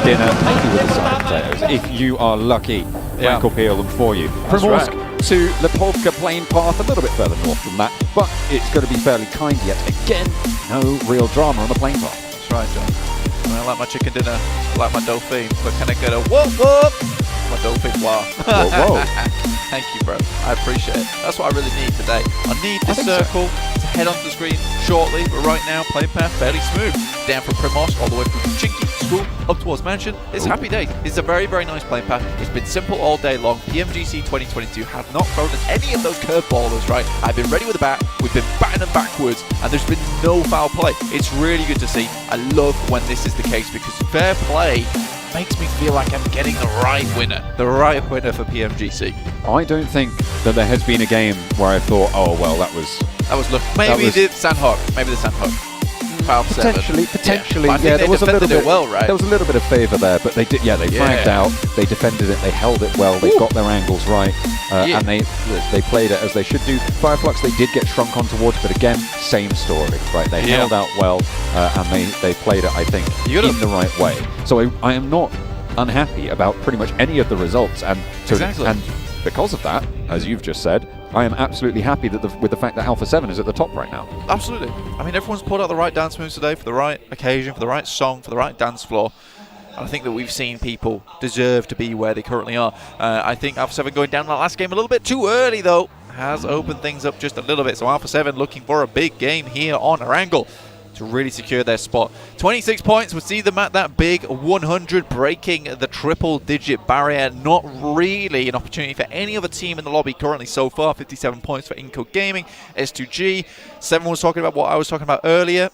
dinner, maybe with a side of potatoes, if you are lucky. Frank will peel them for you. Primorsk to Lipovka Plain Path, a little bit further north than that, but it's going to be fairly kind yet. Again, no real drama on the plain path. That's right, John. I mean, I like my chicken dinner, I like my Dauphine, but can I get a whoop whoop? My Dauphine, wow. Whoa. Thank you, bro. I appreciate it. That's what I really need today. I need this circle to head onto the screen shortly, but right now, playing path fairly smooth. Down from Primorsk all the way from Chinky School up towards Mansion. It's happy days. It's a very, very nice playing path. It's been simple all day long. Pmgc 2022 have not thrown us any of those curveballers, right? I've been ready with a bat. We've been batting them backwards, and there's been no foul play. It's really good to see. I love when this is the case because fair play makes me feel like I'm getting the right winner for Pmgc. I don't think that there has been a game where I thought, oh well, that was look. Maybe the Sandhawk. Maybe the Sandhawk. Potentially. Yeah, there was a little bit. Well, right? There was a little bit of favour there, but they did. Yeah, they flagged out. They defended it. They held it well. They got their angles right, and they played it as they should do. Fireflux, they did get shrunk on towards, but again, same story. Right, they held out well, and they played it, I think, in the right way. So I am not unhappy about pretty much any of the results, and because of that, as you've just said, I am absolutely happy that with the fact that Alpha 7 is at the top right now. Absolutely. I mean, everyone's pulled out the right dance moves today for the right occasion, for the right song, for the right dance floor. And I think that we've seen people deserve to be where they currently are. I think Alpha 7 going down that last game a little bit too early, though, has opened things up just a little bit. So Alpha 7 looking for a big game here on Erangel to really secure their spot. 26 points would see them at that big 100, breaking the triple-digit barrier. Not really an opportunity for any other team in the lobby currently so far. 57 points for Inco Gaming, S2G. 7 was talking about what I was talking about earlier.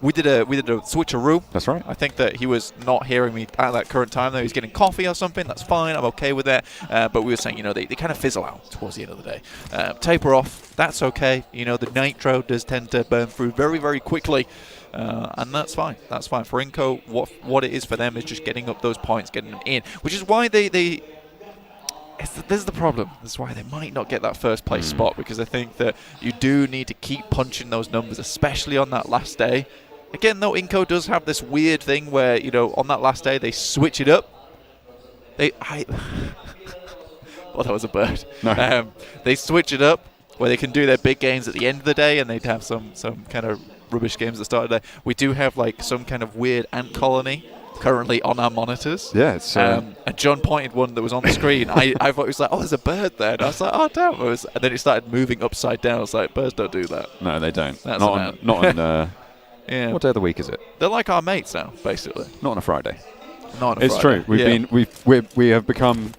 We did a switcheroo. That's right. I think that he was not hearing me at that current time, though. He's getting coffee or something. That's fine. I'm okay with that. But we were saying, they kind of fizzle out towards the end of the day. Taper off. That's okay. The nitro does tend to burn through very, very quickly. And that's fine. That's fine. For Inco, what it is for them is just getting up those points, getting them in. Which is why this is the problem. This is why they might not get that first place spot, because I think that you do need to keep punching those numbers, especially on that last day. Again, though, Inco does have this weird thing where, on that last day, they switch it up. Well, that was a bird. No. They switch it up where they can do their big games at the end of the day, and they'd have some kind of rubbish games at the start of the day. We do have, some kind of weird ant colony currently on our monitors. Yeah, it's... and John pointed one that was on the screen. I thought it was like, oh, there's a bird there. And I was like, oh, damn. And then it started moving upside down. I was like, birds don't do that. No, they don't. That's not on yeah. What day of the week is it? They're like our mates now, basically. Not on a Friday. Not on a It's Friday. true. We have become...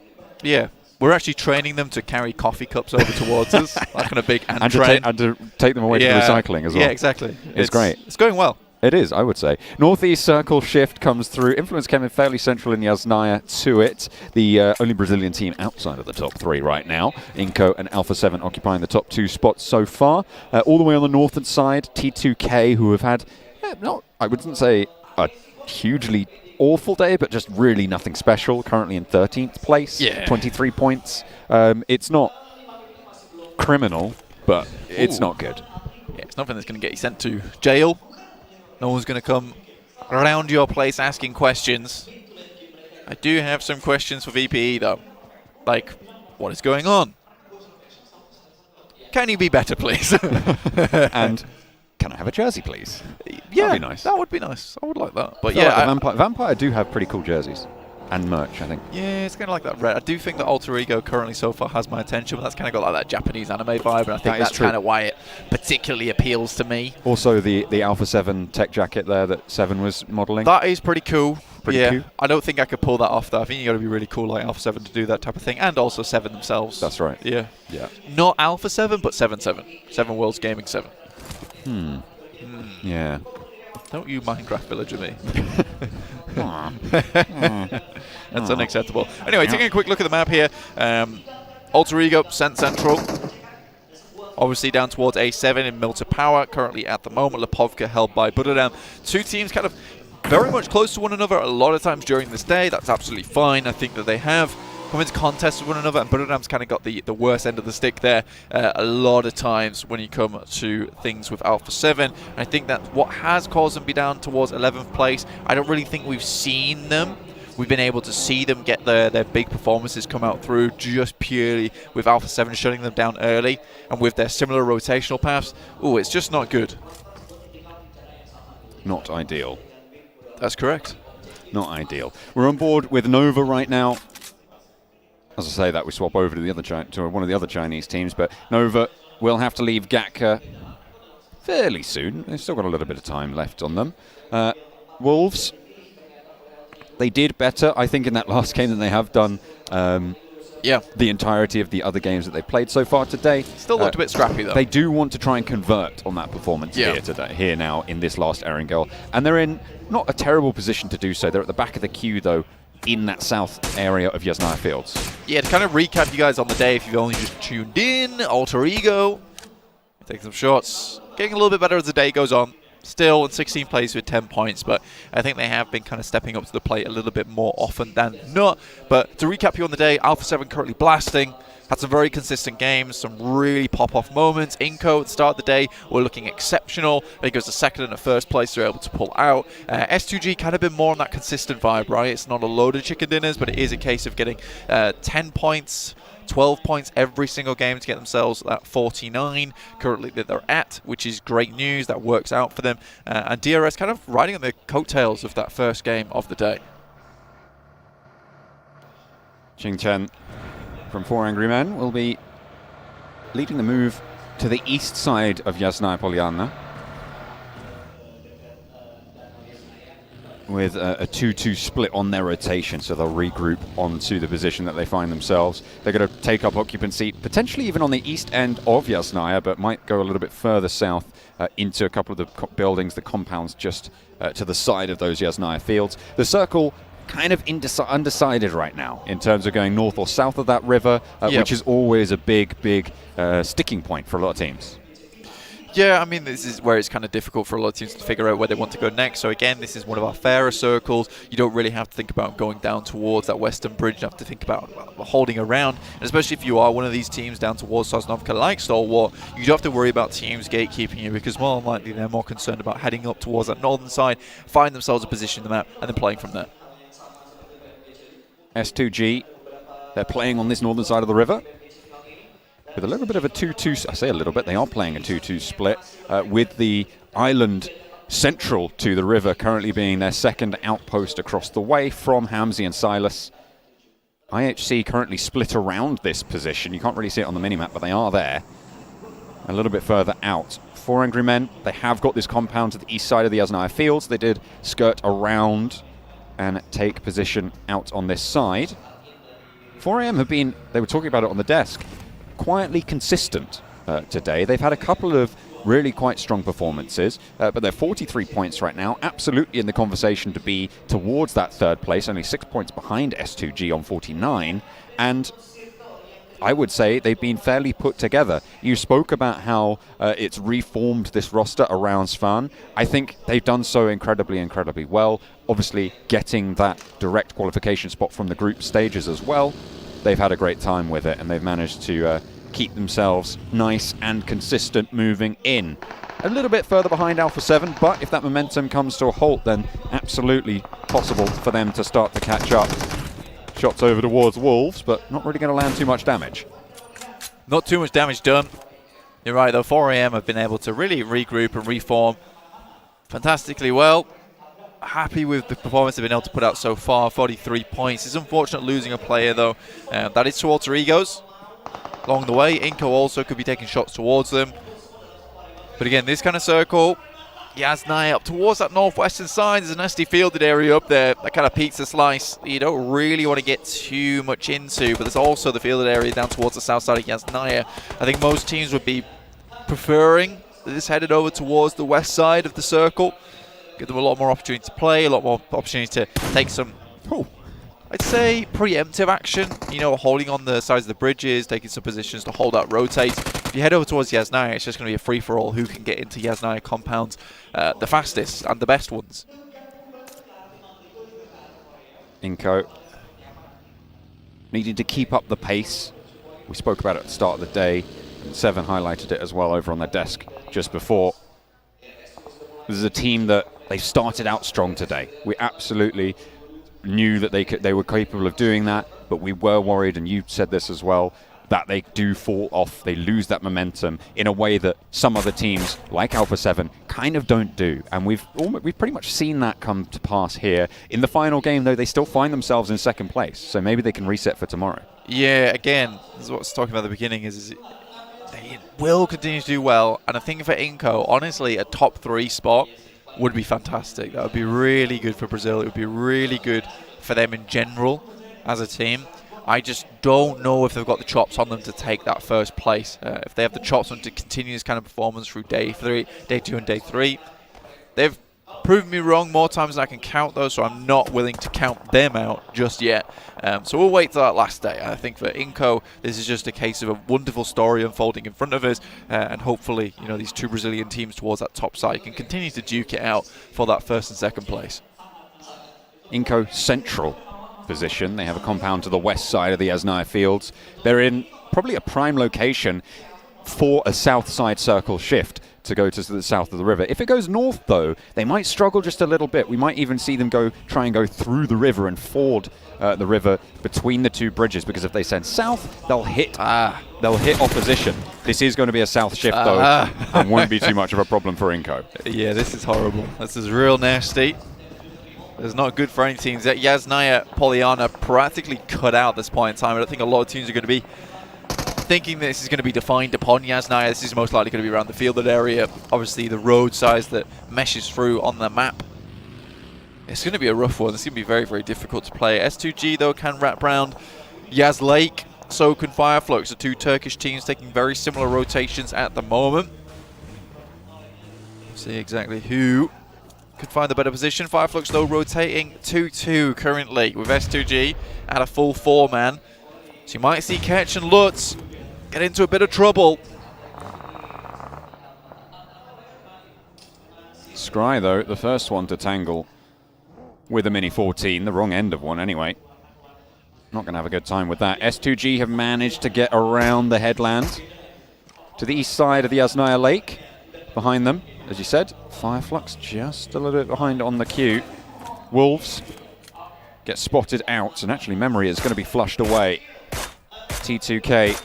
Yeah. We're actually training them to carry coffee cups over towards us, like on a big ant train. And to take them away to the recycling as well. Yeah, exactly. It's great. It's going well. It is, I would say. Northeast circle shift comes through. Influence came in fairly central in Yasnaya to it. The only Brazilian team outside of the top 3 right now. Inco and Alpha 7 occupying the top 2 spots so far. All the way on the northern side, T2K, who have had, I wouldn't say a hugely awful day, but just really nothing special. Currently in 13th place, 23 points. It's not criminal, but it's not good. Yeah, it's nothing that's going to get you sent to jail. No one's going to come around your place asking questions. I do have some questions for VPE, though. Like, what is going on? Can you be better, please? And can I have a jersey, please? Yeah, that'd be nice. That would be nice. I would like that. But Vampire do have pretty cool jerseys. And merch, I think. Yeah, it's kind of like that red. I do think that Alter Ego currently so far has my attention, but that's kind of got like that Japanese anime vibe, and I think that's kind of why it particularly appeals to me. Also, the Alpha 7 tech jacket there that 7 was modelling. That is pretty cool. Pretty cute. I don't think I could pull that off, though. I think you got to be really cool like Alpha 7 to do that type of thing, and also 7 themselves. That's right. Yeah. Yeah. Not Alpha 7, but 7-7. 7 Worlds Gaming 7. Yeah. Don't you Minecraft villager me. That's unacceptable. Anyway, taking a quick look at the map here. Alter Ego sent central. Obviously down towards A7 in Milter Power. Currently at the moment, Lipovka held by Buddha. Two teams kind of very much close to one another a lot of times during this day. That's absolutely fine. I think that they have come into contest with one another, and Buddham's kind of got the worst end of the stick there a lot of times when you come to things with Alpha 7. And I think that what has caused them to be down towards 11th place, I don't really think we've seen them we've been able to see them get their big performances come out through just purely with Alpha 7 shutting them down early and with their similar rotational paths. Ooh, it's just not good. Not ideal. That's correct. Not ideal. We're on board with Nova right now. As I say that, we swap over to the other to one of the other Chinese teams, but Nova will have to leave Gatka fairly soon. They've still got a little bit of time left on them. Wolves, they did better, I think, in that last game than they have done the entirety of the other games that they've played so far today. Still looked a bit scrappy, though. They do want to try and convert on that performance here now in this last Erangel. And they're in not a terrible position to do so. They're at the back of the queue, though, in that south area of Yasnaya Fields. Yeah, to kind of recap you guys on the day, if you've only just tuned in, Alter Ego, taking some shots, getting a little bit better as the day goes on. Still in 16th place with 10 points, but I think they have been kind of stepping up to the plate a little bit more often than not. But to recap you on the day, Alpha 7 currently blasting. Had some very consistent games, some really pop-off moments. Inco at the start of the day were looking exceptional. I think it was the second and the first place they were able to pull out. S2G kind of been more on that consistent vibe, right? It's not a load of chicken dinners, but it is a case of getting 10 points, 12 points every single game to get themselves that 49 currently that they're at, which is great news. That works out for them. And DRS kind of riding on the coattails of that first game of the day. Ching Chen from 4 Angry Men will be leading the move to the east side of Yasnaya Polyana with a 2-2 split on their rotation, so they'll regroup onto the position that they find themselves. They're going to take up occupancy, potentially even on the east end of Yasnaya, but might go a little bit further south into a couple of the buildings, the compounds just to the side of those Yasnaya fields. The circle kind of undecided right now in terms of going north or south of that river, which is always a big sticking point for a lot of teams. Yeah, I mean, this is where it's kind of difficult for a lot of teams to figure out where they want to go next. So again, this is one of our fairer circles. You don't really have to think about going down towards that western bridge. You have to think about holding around. And especially if you are one of these teams down towards Sosnovka like Stalwart, you don't have to worry about teams gatekeeping you, because more than likely they're more concerned about heading up towards that northern side, find themselves a position in the map, and then playing from there. S2G, they're playing on this northern side of the river with a little bit of a 2-2, I say a little bit, they are playing a 2-2 split with the island central to the river currently being their second outpost across the way from Hamzy and Silas. IHC currently split around this position. You can't really see it on the minimap, but they are there. A little bit further out. 4 Angry Men, they have got this compound to the east side of the Yasnaya Fields. They did skirt around and take position out on this side. 4AM have been, they were talking about it on the desk, quietly consistent today. They've had a couple of really quite strong performances, but they're 43 points right now, absolutely in the conversation to be towards that third place, only 6 points behind S2G on 49, and I would say they've been fairly put together. You spoke about how it's reformed this roster around Svan. I think they've done so incredibly well. Obviously, getting that direct qualification spot from the group stages as well. They've had a great time with it, and they've managed to keep themselves nice and consistent moving in. A little bit further behind Alpha 7, but if that momentum comes to a halt, then absolutely possible for them to start to catch up. Shots over towards Wolves, but not really going to land too much damage. Not too much damage done. You're right, though. 4AM have been able to really regroup and reform fantastically well. Happy with the performance they've been able to put out so far. 43 points. It's unfortunate losing a player, though. That is to Alter Egos. Along the way, Inco also could be taking shots towards them. But again, this kind of circle, Yasnaya up towards that northwestern side. There's a nasty fielded area up there, that kind of pizza slice you don't really want to get too much into, but there's also the fielded area down towards the south side of Yasnaya. I think most teams would be preferring this headed over towards the west side of the circle. Give them a lot more opportunity to play, a lot more opportunity to take some, I'd say, preemptive action, you know, holding on the sides of the bridges, taking some positions to hold out, rotate. If you head over towards Yasnaya, it's just going to be a free-for-all who can get into Yasnaya compounds the fastest and the best ones. Inco needing to keep up the pace. We spoke about it at the start of the day, and Seven highlighted it as well over on their desk just before. This is a team that they've started out strong today. We absolutely knew that they were capable of doing that, but we were worried, and you said this as well, that they do fall off, they lose that momentum in a way that some other teams, like Alpha 7, kind of don't do. And we've pretty much seen that come to pass here. In the final game, though, they still find themselves in second place, so maybe they can reset for tomorrow. Yeah, again, this is what I was talking about at the beginning, is they will continue to do well, and I think for Inco, honestly, a top 3 spot would be fantastic. That would be really good for Brazil. It would be really good for them in general as a team. I just don't know if they've got the chops on them to take that first place. If they have the chops on to continue this kind of performance through day 2 and day 3. They've proven me wrong more times than I can count, though, so I'm not willing to count them out just yet. So we'll wait till that last day. And I think for Inco, this is just a case of a wonderful story unfolding in front of us, and hopefully, you know, these 2 Brazilian teams towards that top side can continue to duke it out for that first and second place. Inco central position. They have a compound to the west side of the Yasnaya fields. They're in probably a prime location for a south side circle shift to go to the south of the river. If it goes north, though, they might struggle just a little bit. We might even see them try and go through the river and ford the river between the 2 bridges, because if they send south, they'll hit opposition. This is going to be a south shift, though, and won't be too much of a problem for Inco. Yeah, this is horrible. This is real nasty. It's not good for any teams. Yasnaya, Poliana practically cut out at this point in time. I don't think a lot of teams are going to be thinking this is going to be defined upon Yasnaya. This is most likely going to be around the fielded area. Obviously, the road size that meshes through on the map. It's going to be a rough one. It's going to be very, very difficult to play. S2G, though, can wrap round Yas Lake. So can Fireflux. The 2 Turkish teams taking very similar rotations at the moment. See exactly who could find the better position. Fireflux, though, rotating 2-2 currently with S2G at a full 4-man. So you might see Ketch and Lutz get into a bit of trouble. Scry, though, the first one to tangle with a Mini 14, the wrong end of one anyway. Not going to have a good time with that. S2G have managed to get around the headland to the east side of the Yasnaya Lake. Behind them, as you said, Fireflux just a little bit behind on the queue. Wolves get spotted out, and actually Memory is going to be flushed away. T2K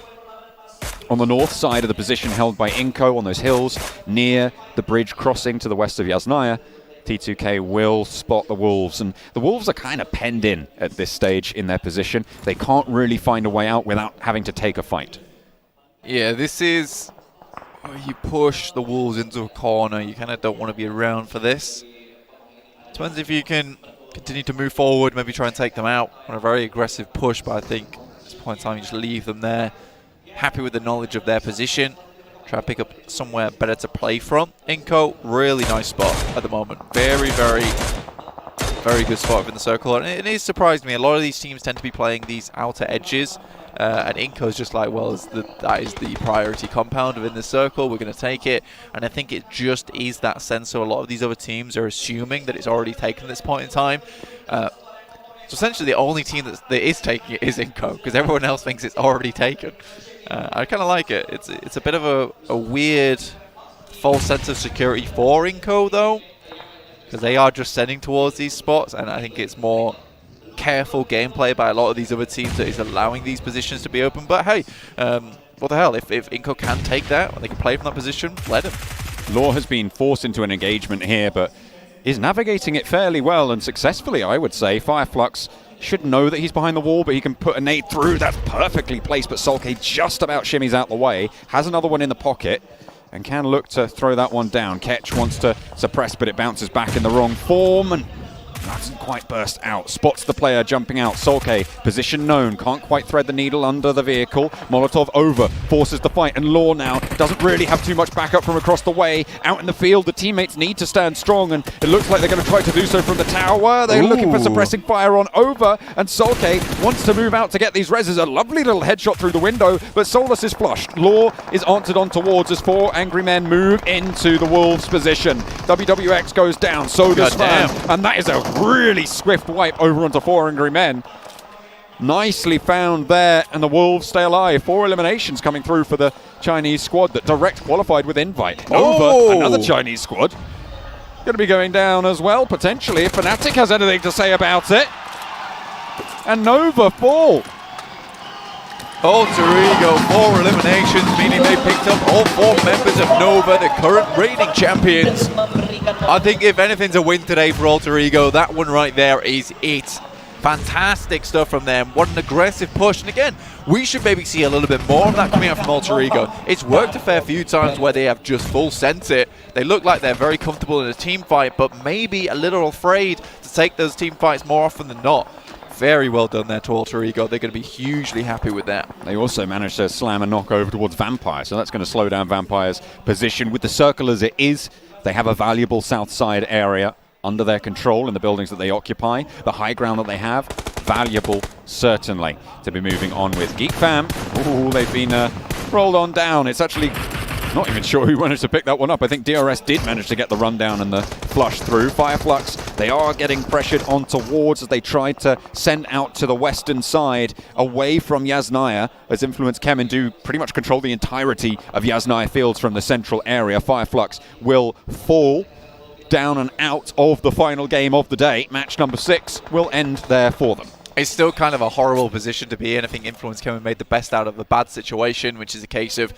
on the north side of the position held by Inco on those hills near the bridge crossing to the west of Yasnaya. T2K will spot the Wolves, and the Wolves are kind of penned in at this stage in their position. They can't really find a way out without having to take a fight. Yeah, this is... you push the Wolves into a corner. You kind of don't want to be around for this. Depends if you can continue to move forward, maybe try and take them out on a very aggressive push, but I think at this point in time you just leave them there, happy with the knowledge of their position, try and pick up somewhere better to play from. Inco, really nice spot at the moment. Very, very, very good spot within the circle. And it is surprised me. A lot of these teams tend to be playing these outer edges. And Inco's just like, well, that is the priority compound within the circle. We're going to take it. And I think it just is that sense. So a lot of these other teams are assuming that it's already taken at this point in time. So essentially the only team that is taking it is Inco, because everyone else thinks it's already taken. I kind of like it. It's a bit of a weird false sense of security for Inco, though, because they are just sending towards these spots, and I think it's more careful gameplay by a lot of these other teams that is allowing these positions to be open. But hey, what the hell, if Inco can take that and they can play from that position, let him. Law has been forced into an engagement here, but is navigating it fairly well and successfully, I would say. Fireflux should know that he's behind the wall, but he can put a nade through. That's perfectly placed, but Sulke just about shimmies out the way, has another one in the pocket, and can look to throw that one down. Ketch wants to suppress, but it bounces back in the wrong form, and doesn't quite burst out. Spots the player jumping out. Sulke, position known, can't quite thread the needle under the vehicle. Molotov over, forces the fight, and Law now doesn't really have too much backup from across the way. Out in the field, the teammates need to stand strong, and it looks like they're going to try to do so from the tower. They're looking for suppressing fire on over, and Sulke wants to move out to get these reses. A lovely little headshot through the window, but Solus is flushed. Law is answered on towards as 4 angry men move into the Wolves' position. WWX goes down, so does Fan, and that is a really swift wipe over onto 4 angry men. Nicely found there, and the Wolves stay alive. 4 eliminations coming through for the Chinese squad that direct qualified with invite. Over another Chinese squad. Going to be going down as well, potentially, if Fnatic has anything to say about it. And Nova fall. Alter Ego, 4 eliminations, meaning they picked up all 4 members of Nova, the current reigning champions. I think if anything's a win today for Alter Ego, that one right there is it. Fantastic stuff from them. What an aggressive push. And again, we should maybe see a little bit more of that coming out from Alter Ego. It's worked a fair few times where they have just full sent it. They look like they're very comfortable in a team fight, but maybe a little afraid to take those team fights more often than not. Very well done there to Alter Ego. They're going to be hugely happy with that. They also managed to slam a knock over towards Vampire, so that's going to slow down Vampire's position. With the circle as it is, they have a valuable south side area under their control in the buildings that they occupy. The high ground that they have, valuable, certainly, to be moving on with. Geek Fam, ooh, they've been rolled on down. It's actually not even sure who managed to pick that one up. I think DRS did manage to get the rundown and the flush through. Fireflux, they are getting pressured on towards as they tried to send out to the western side away from Yasnaya, as Influence Kemen do pretty much control the entirety of Yasnaya Fields from the central area. Fireflux will fall down and out of the final game of the day. Match number 6 will end there for them. It's still kind of a horrible position to be in. I think Influence Kemen made the best out of a bad situation, which is a case of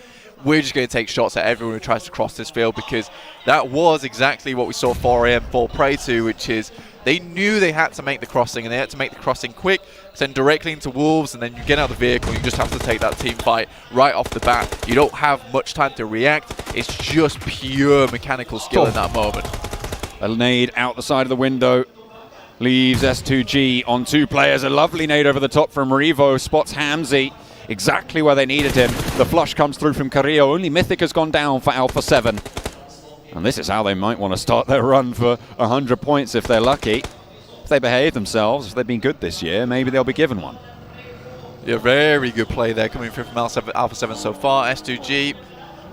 we're just going to take shots at everyone who tries to cross this field, because that was exactly what we saw 4AM fall prey to, which is they knew they had to make the crossing, and they had to make the crossing quick, send directly into Wolves, and then you get out of the vehicle, you just have to take that team fight right off the bat. You don't have much time to react. It's just pure mechanical skill in that moment. A nade out the side of the window leaves S2G on 2 players. A lovely nade over the top from Revo, spots Hamzy exactly where they needed him. The flush comes through from Carrillo. Only Mythic has gone down for Alpha 7. And this is how they might want to start their run for 100 points if they're lucky. If they behave themselves, if they've been good this year, maybe they'll be given one. Yeah, very good play there coming through from Alpha 7 so far. S2G,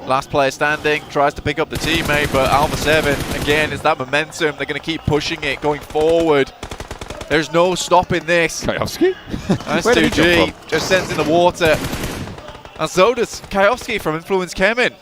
last player standing, tries to pick up the teammate, but Alpha 7, again, is that momentum. They're going to keep pushing it, going forward. There's no stopping this. Kayovsky? S2G just sends in the water. And so does Kayovsky from Influence Kemen.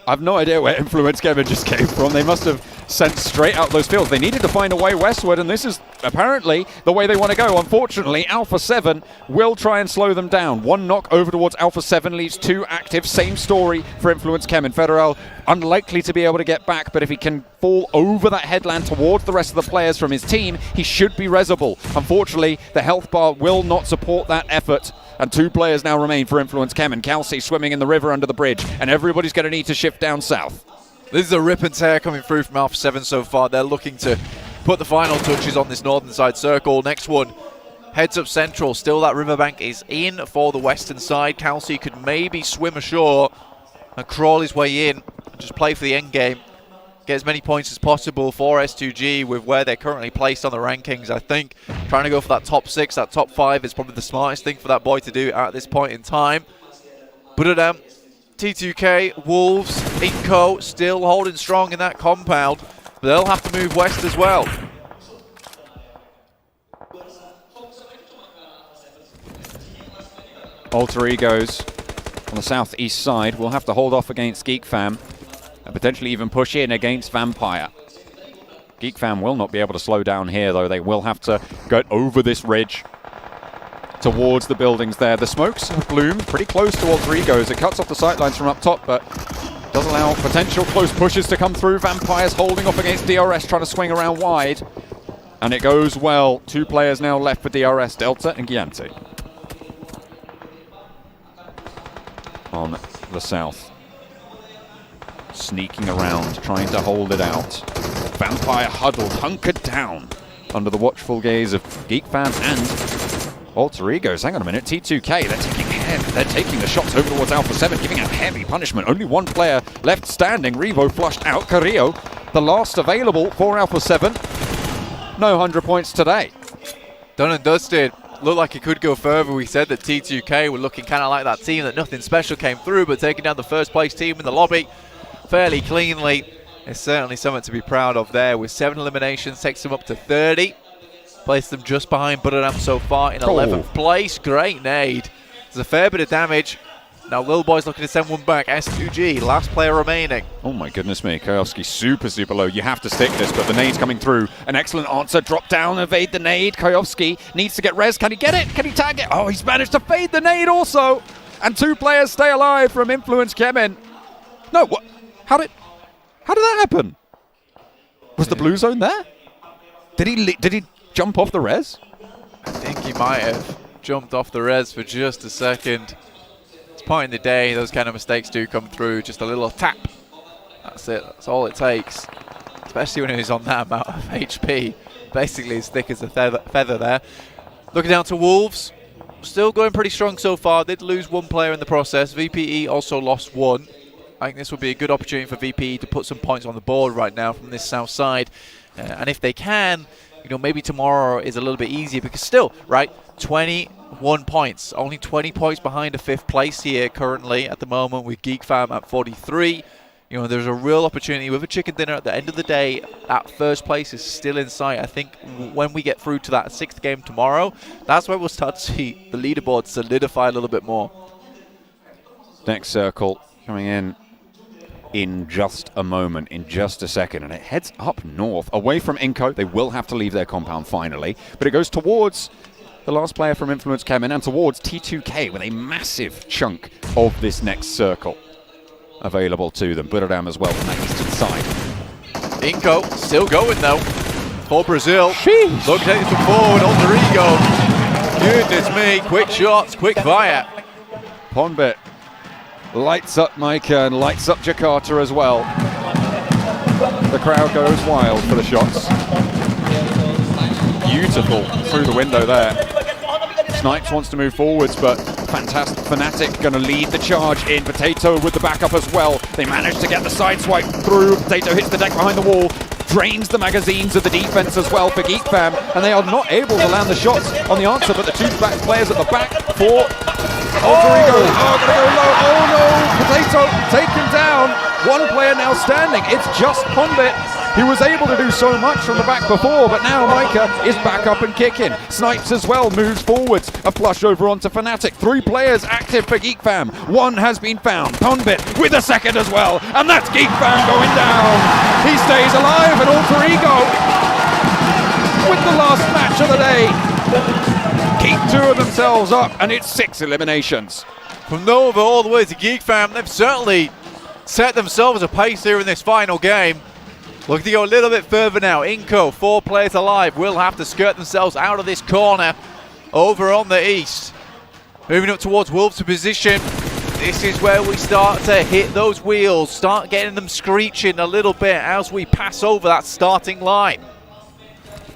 I've no idea where Influence Kemen just came from. They must have sent straight out those fields. They needed to find a way westward, and this is apparently the way they want to go. Unfortunately, Alpha 7 will try and slow them down. 1 knock over towards Alpha 7 leaves 2 active. Same story for Influence Kemen. Federal unlikely to be able to get back, but if he can fall over that headland towards the rest of the players from his team, he should be resable. Unfortunately, the health bar will not support that effort. And 2 players now remain for Influence Kemen. Kelsey swimming in the river under the bridge, and everybody's going to need to shift down south. This is a rip and tear coming through from Alpha 7 so far. They're looking to put the final touches on this northern side circle. Next one heads up central. Still that riverbank is in for the western side. Kelsey could maybe swim ashore and crawl his way in and just play for the end game. Get as many points as possible for S2G with where they're currently placed on the rankings. I think trying to go for that top 6, that top 5 is probably the smartest thing for that boy to do at this point in time. But T2K, Wolves, Inco still holding strong in that compound, but they'll have to move west as well. Alter Egos on the southeast side will have to hold off against Geek Fam and potentially even push in against Vampire. Geek Fam will not be able to slow down here, though. They will have to go over this ridge towards the buildings there. The smokes have bloomed pretty close to Alter Egos. It cuts off the sightlines from up top, but does allow potential close pushes to come through. Vampire's holding off against DRS, trying to swing around wide. And it goes well. 2 players now left for DRS, Delta and Gianti. On the south. Sneaking around, trying to hold it out. Vampire huddled, hunkered down under the watchful gaze of Geek Fam and Alter Egos. Hang on a minute, T2K, they're taking the shots over towards Alpha 7, giving out heavy punishment. Only 1 player left standing. Revo flushed out. Carrillo, the last available for Alpha 7. No 100 points today. Done and dusted. Looked like it could go further. We said that T2K were looking kind of like that team that nothing special came through, but taking down the first place team in the lobby fairly cleanly. It's certainly something to be proud of there. With 7 eliminations, takes them up to 30. Placed them just behind Butterdam so far in 11th place. Great nade. There's a fair bit of damage. Now Lil Boy's looking to send one back. S2G, last player remaining. Oh my goodness me, Kajowski super, super low. You have to stick this, but the nade's coming through. An excellent answer, drop down, evade the nade. Kajowski needs to get res. Can he get it? Can he tag it? Oh, he's managed to fade the nade also. And 2 players stay alive from Influence Kemin. No, what? How did that happen? Was the blue zone there? Did he jump off the res? I think he might have jumped off the res for just a second. It's point in the day, those kind of mistakes do come through. Just a little tap. That's it. That's all it takes. Especially when he's on that amount of HP. Basically as thick as a feather there. Looking down to Wolves. Still going pretty strong so far. Did lose 1 player in the process. VPE also lost 1. I think this would be a good opportunity for VPE to put some points on the board right now from this south side. And if they can, you know, maybe tomorrow is a little bit easier because still, right, 21 points. Only 20 points behind a 5th place here currently at the moment with Geek Fam at 43. You know, there's a real opportunity with a chicken dinner at the end of the day. That 1st place is still in sight. I think when we get through to that 6th game tomorrow, that's where we'll start to see the leaderboard solidify a little bit more. Next circle coming in just a moment, in just a second, and it heads up north, away from Inco. They will have to leave their compound finally, but it goes towards the last player from Influence Kemin and towards T2K with a massive chunk of this next circle available to them. Buradam as well from that eastern side. Inco still going though for Brazil. Sheesh. Look, takes them forward on the Rigo. Goodness me, quick shots, quick fire. Ponbit lights up Micah and lights up Jakarta as well. The crowd goes wild for the shots. Beautiful through the window there. Snipes wants to move forwards, but fantastic. Fnatic going to lead the charge in. Potato with the backup as well. They manage to get the side swipe through. Potato hits the deck behind the wall. Drains the magazines of the defense as well for Geek Fam, and they are not able to land the shots on the answer, but the 2 back players at the back for Alterigo. Oh, gonna go low. Oh no, Potato taken down. 1 player now standing. It's just Ponbit. He was able to do so much from the back before, but now Micah is back up and kicking. Snipes as well, moves forwards. A flush over onto Fnatic. 3 players active for Geek Fam. 1 has been found. Ponbit with a second as well, and that's Geek Fam going down. He stays alive, and Alterigo with the last match of the day. Keep 2 of themselves up, and it's 6 eliminations. From Nova all the way to Geek Fam, they've certainly set themselves a pace here in this final game. Looking to go a little bit further now. Inco, 4 players alive, will have to skirt themselves out of this corner over on the east. Moving up towards Wolves to position. This is where we start to hit those wheels, start getting them screeching a little bit as we pass over that starting line.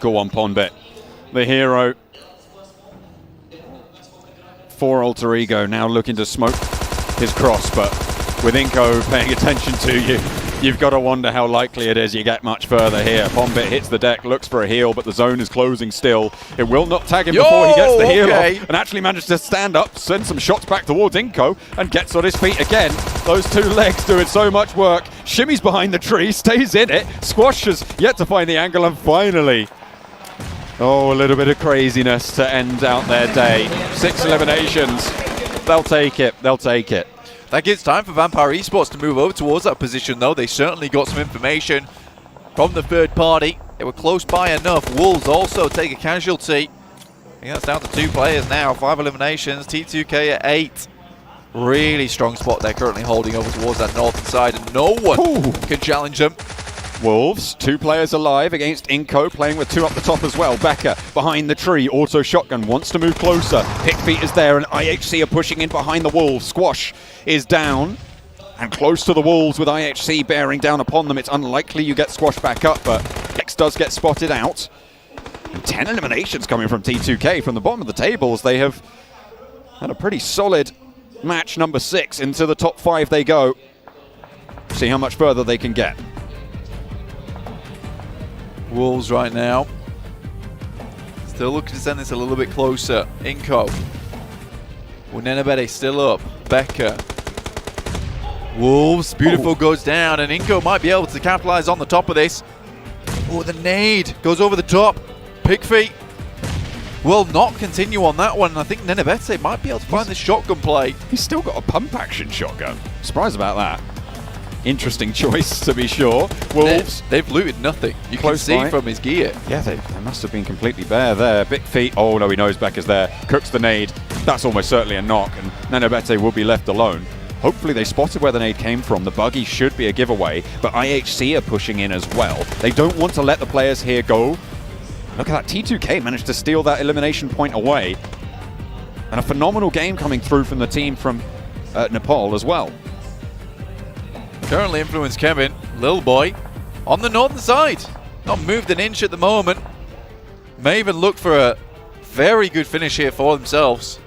Go on, Ponbit. The hero for Alterigo, now looking to smoke his cross, but with Inco paying attention to you, you've got to wonder how likely it is you get much further here. Ponbit hits the deck, looks for a heal, but the zone is closing still. It will not tag him before he gets the heal off, and actually manages to stand up, send some shots back towards Inco, and gets on his feet again. Those 2 legs doing so much work. Shimmies behind the tree, stays in it. Squash has yet to find the angle, and finally, oh, a little bit of craziness to end out their day. 6 eliminations. They'll take it. They'll take it. That gives time for Vampire Esports to move over towards that position, though. They certainly got some information from the 3rd party. They were close by enough. Wolves also take a casualty. I think that's down to 2 players now. 5 eliminations. T2K at 8. Really strong spot they're currently holding over towards that northern side, and no one can challenge them. Wolves, 2 players alive against Inco, playing with 2 up the top as well. Becker behind the tree, auto shotgun, wants to move closer. Pickfeet is there, and IHC are pushing in behind the Wolves. Squash is down and close to the Wolves with IHC bearing down upon them. It's unlikely you get Squash back up, but X does get spotted out. And 10 eliminations coming from T2K from the bottom of the tables. They have had a pretty solid match, number 6. Into the top 5 they go. See how much further they can get. Wolves right now. Still looking to send this a little bit closer. Inco. Unenabede still up. Becker. Wolves. Beautiful goes down, and Inco might be able to capitalize on the top of this. Oh, the nade goes over the top. Pickfeet will not continue on that one. I think Nenebete might be able to find the shotgun play. He's still got a pump action shotgun. Surprised about that. Interesting choice, to be sure. Wolves. They've looted nothing. You can see from his gear. Yeah, they must have been completely bare there. Big feet. Oh, no, he knows Beck is there. Cooks the nade. That's almost certainly a knock, and Nenebete will be left alone. Hopefully they spotted where the nade came from. The buggy should be a giveaway, but IHC are pushing in as well. They don't want to let the players here go. Look at that. T2K managed to steal that elimination point away. And a phenomenal game coming through from the team from Nepal as well. Currently influenced Kevin, Lil Boy, on the northern side. Not moved an inch at the moment. May even look for a very good finish here for themselves.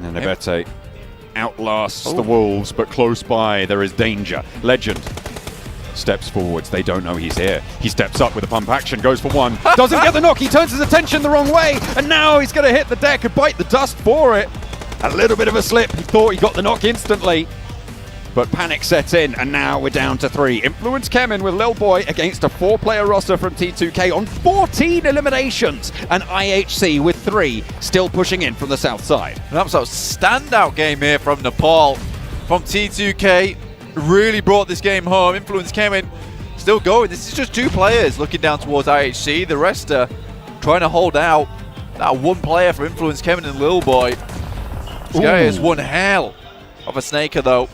Nenebete outlasts the Wolves, but close by there is danger. Legend steps forwards. They don't know he's here. He steps up with a pump action, goes for one. Doesn't get the knock. He turns his attention the wrong way, and now he's going to hit the deck and bite the dust for it. A little bit of a slip. He thought he got the knock instantly, but panic set in, and now we're down to 3. Influence Kemin with Lil Boy against a 4-player roster from T2K on 14 eliminations, and IHC with 3 still pushing in from the south side. An absolute standout game here from Nepal. From T2K, really brought this game home. Influence Kemin still going. This is just 2 players looking down towards IHC. The rest are trying to hold out. That 1 player for Influence Kemin and Lil Boy. This guy is one hell of a snaker though.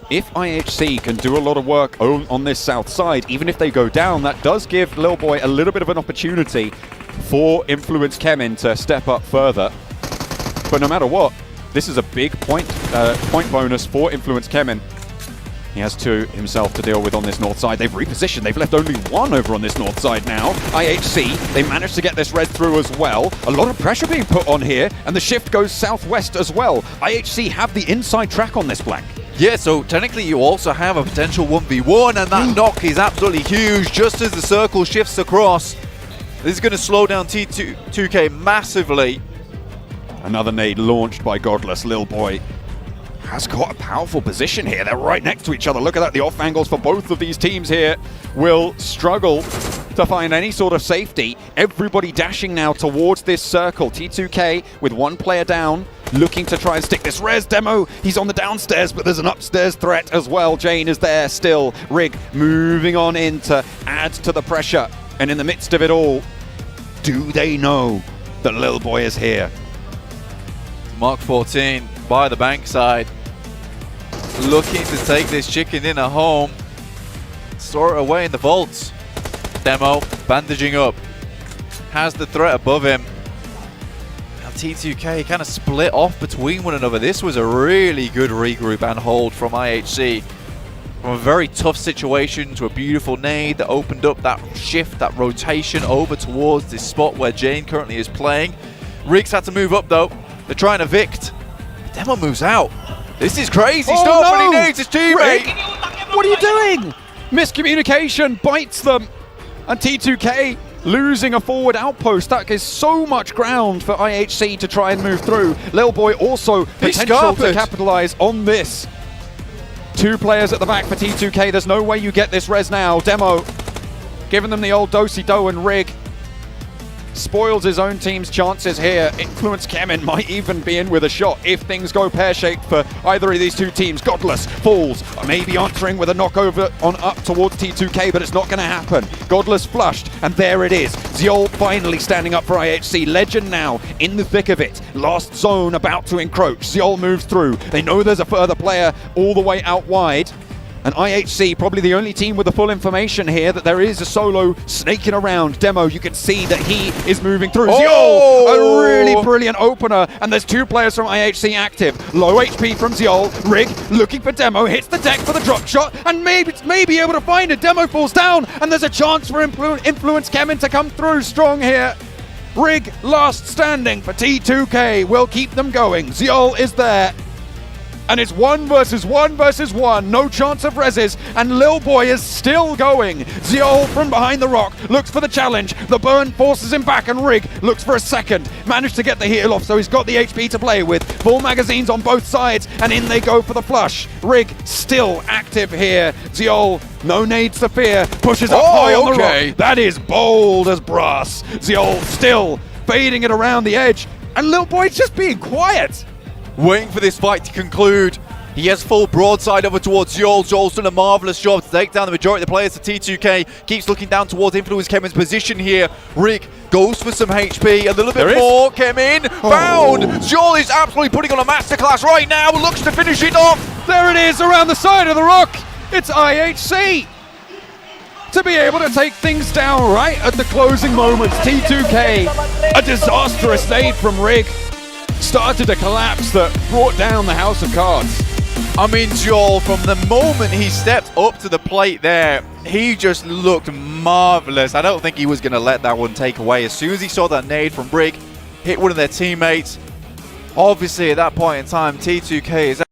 If IHC can do a lot of work on this south side, even if they go down, that does give Lil Boy a little bit of an opportunity for Influence Kemin to step up further. But no matter what, this is a big point bonus for Influence Kemin. He has 2 himself to deal with on this north side. They've repositioned. They've left only 1 over on this north side now. IHC, they managed to get this red through as well. A lot of pressure being put on here, and the shift goes southwest as well. IHC have the inside track on this flank. Yeah, so technically you also have a potential 1v1, and that knock is absolutely huge just as the circle shifts across. This is going to slow down T2K massively. Another nade launched by Godless. Lil Boy has got a powerful position here. They're right next to each other. Look at that. The off angles for both of these teams here will struggle to find any sort of safety. Everybody dashing now towards this circle. T2K with 1 player down, looking to try and stick this res. Demo, he's on the downstairs, but there's an upstairs threat as well. Jane is there still. Rig moving on in to add to the pressure. And in the midst of it all, do they know that Lil Boy is here? Mark 14 by the bank side, looking to take this chicken dinner home, store it away in the vaults. Demo bandaging up, has the threat above him. Now T2K kind of split off between one another. This was a really good regroup and hold from IHC. From a very tough situation to a beautiful nade that opened up that shift, that rotation over towards this spot where Jane currently is playing. Riggs had to move up though. They're trying to Vict. Demo moves out. This is crazy stuff, and he nades his teammate. Rick, what are you doing? Miscommunication bites them. And T2K losing a forward outpost. That is so much ground for IHC to try and move through. Lil Boy also potential to capitalize on this. 2 players at the back for T2K. There's no way you get this res now. Demo giving them the old do-si-do, and Rig spoils his own team's chances here. Influence Kemin might even be in with a shot if things go pear-shaped for either of these 2 teams. Godless falls, maybe answering with a knockover on up towards T2K, but it's not going to happen. Godless flushed, and there it is. Ziol finally standing up for IHC. Legend now in the thick of it. Last zone about to encroach. Ziol moves through. They know there's a further player all the way out wide. And IHC, probably the only team with the full information here that there is a solo snaking around. Demo, you can see that he is moving through. Ziol, a really brilliant opener. And there's 2 players from IHC active. Low HP from Ziol. Rig looking for Demo, hits the deck for the drop shot, and maybe able to find it. Demo falls down, and there's a chance for Influence Kemin to come through strong here. Rig last standing for T2K will keep them going. Ziol is there. And it's 1 versus 1 versus 1. No chance of reses. And Lil Boy is still going. Ziol from behind the rock looks for the challenge. The burn forces him back, and Rig looks for a second. Managed to get the heal off, so he's got the HP to play with. Full magazines on both sides, and in they go for the flush. Rig still active here. Ziol, no nades to fear. Pushes up high on the rock. That is bold as brass. Ziol still baiting it around the edge, and Little Boy's just being quiet. Waiting for this fight to conclude. He has full broadside over towards Yol. Jol's done a marvellous job to take down the majority of the players. The T2K keeps looking down towards Influence Kevin's position here. Rick goes for some HP, a little bit more. Kemin found. Jol is absolutely putting on a masterclass right now. Looks to finish it off. There it is around the side of the rock. It's IHC. To be able to take things down right at the closing moments. T2K, a disastrous nade from Rig, started a collapse that brought down the House of Cards. I mean, Joel, from the moment he stepped up to the plate there, he just looked marvellous. I don't think he was going to let that one take away. As soon as he saw that nade from Brig hit one of their teammates, obviously at that point in time, T2K is